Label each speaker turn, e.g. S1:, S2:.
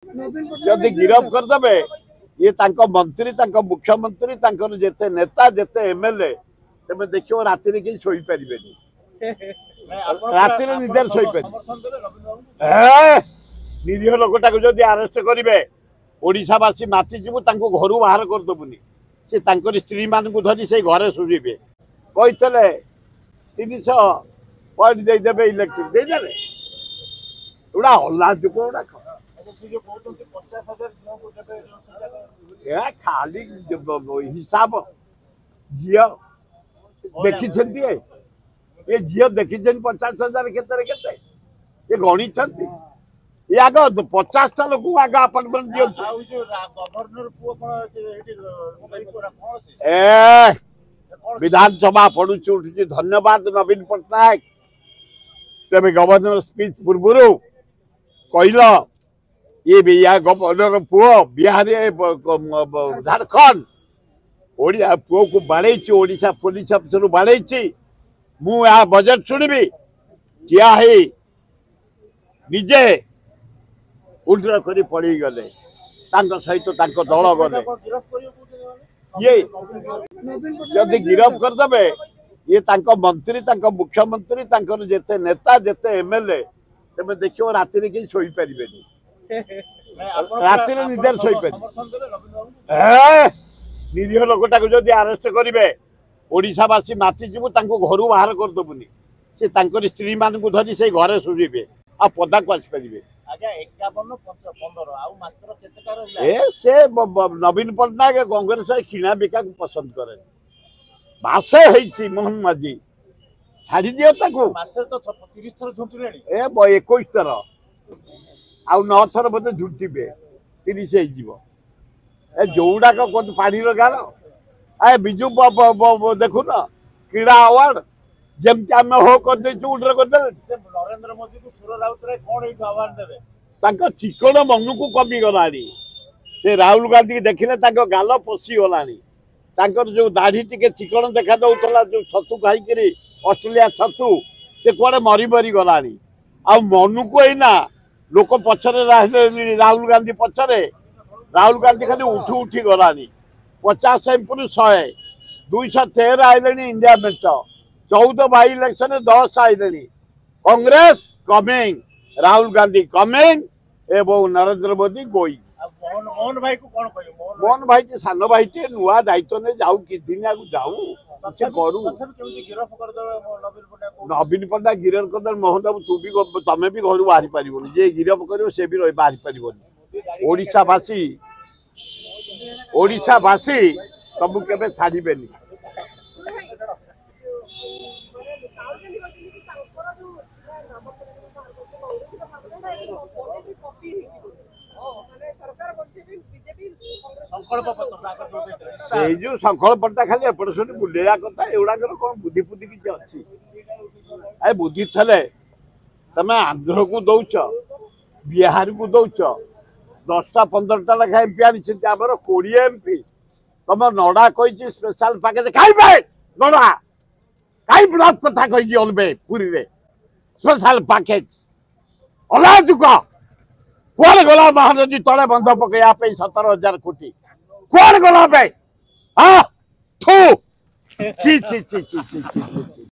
S1: जदि गिरफ करदे ये मंत्री मुख्यमंत्री जेते नेता जेते एमएलए तमे देखियो राति रे कि सोई परिबेनी राति रे निदर सोई परिबे निरीह लोकटा को जदि अरेस्ट करिवे ओडिशावासी माति जीवु तांको घरु बाहर कर दबुनी से तांकर स्त्री मान को धरी से घरे सुजिबे कहितले 300 पॉइंट दे देबे इलेक्ट्रिक दे देले उडा हल्ला जुकोडा खाली हिसाब झील देखी ये झील देखी 50,000 के ये गणी ये आग 50टा लोक आग अपार्टमेंट विधानसभा पड़ुची उठुची धन्यवाद नवीन पट्टनायक तेरे गवर्नर स्पीच पूर्व कहल ये गवर्नर पुओ बिहार झारखंड ओडिया पुओ को बाड़े ओडिशा पुलिस अफिसर बाड़े मु बजेट शुणिबी ठिया निजे उल्टा कर पड़ी गले सहित दल गले ये जदि गिरफ करदे ये मंत्री मुख्यमंत्री जेते नेता जेते एमएलए तमे देखियो राति रे कि सोई परिबेनी राति रे निदर सोई परिबे निरीह लोकटा को जदि अरेस्ट करिवे ओडिशावासी माति जीवु तांको घरु बाहर कर दबुनी से तांकर स्त्री मान को धरी से घरे सुजिबे आ पदा को आसी परिबे आज्ञा 51 15 आउ मात्र केतेटा रहला ए से नवीन पट्टनायक कांग्रेस खिना बिका को पसंद करे मासे हेछि मोहन माझी छाड़ी दियो ताको मासे तो 30 थर झुंटलेनी ए 21 थर आउ 9 थर बते झुंटीबे 30 हे जीवो ए जोउडा को पानी लगार ए बिजू देखु ना क्रीड़ा अवार्ड जमती आम हो कर उडर कर नरेंद्र मोदी को सुर राउत रे कोन ए अवार्ड देबे तांका चिकन मन को कमी गलानी से राहुल गांधी देखिले तांका गाल पसी गलानी तांकर जो दाढ़ी टिके चिकन देखा दउतला जो छतु खाई करी ऑस्ट्रेलिया छतु से कोड़े मरी मरी गलानी आ मनु को एना लोक पछरे राहुल गांधी पछरे राहुल गांधी खाली उठी उठी गलानी 50 एमपुर 100 213 आइले इंडिया मेट 14 बाई इलेक्शन 10 आइले कांग्रेस कमिंग राहुल गांधी कमिंग एवं नरेंद्र मोदी गोई मोहन भाई को कौन कहियो मोहन भाई के सान भाई टे नुआ दायित्व ने जाऊ कि दिन आगु जाऊ से करू गिरफ कर दे नवीन पट्टनायक गिरफ कर दे मोहन बाबू तू भी तमे भी घर बाहरी परिबोनी जे गिरफ करियो से भी रही बाहरी परिबोनी ओडिशा वासी तमु केबे छाड़ीबेनी जो संकल्पटा खाली एपट सेठ बुलेया कथा एगुड़ाकर कौन बुद्धि फुद्धि किसी अच्छी ए बुद्धि थे तमें आंध्र को दौच बिहार को दौच 10टा 15टा लेखा एमपी आनी 20 एमपी तुम नड़ा कही स्पेशल पैकेज खाइबे नड़ा कई ब्लॉक कथा कही अलबे पुरी रे स्पेशल पैकेज अला जुक कौन गला महानदी तले बंध पकड़ा 17,000 कोटी कौन गला बे हाँ थू ची ची ची ची ची ची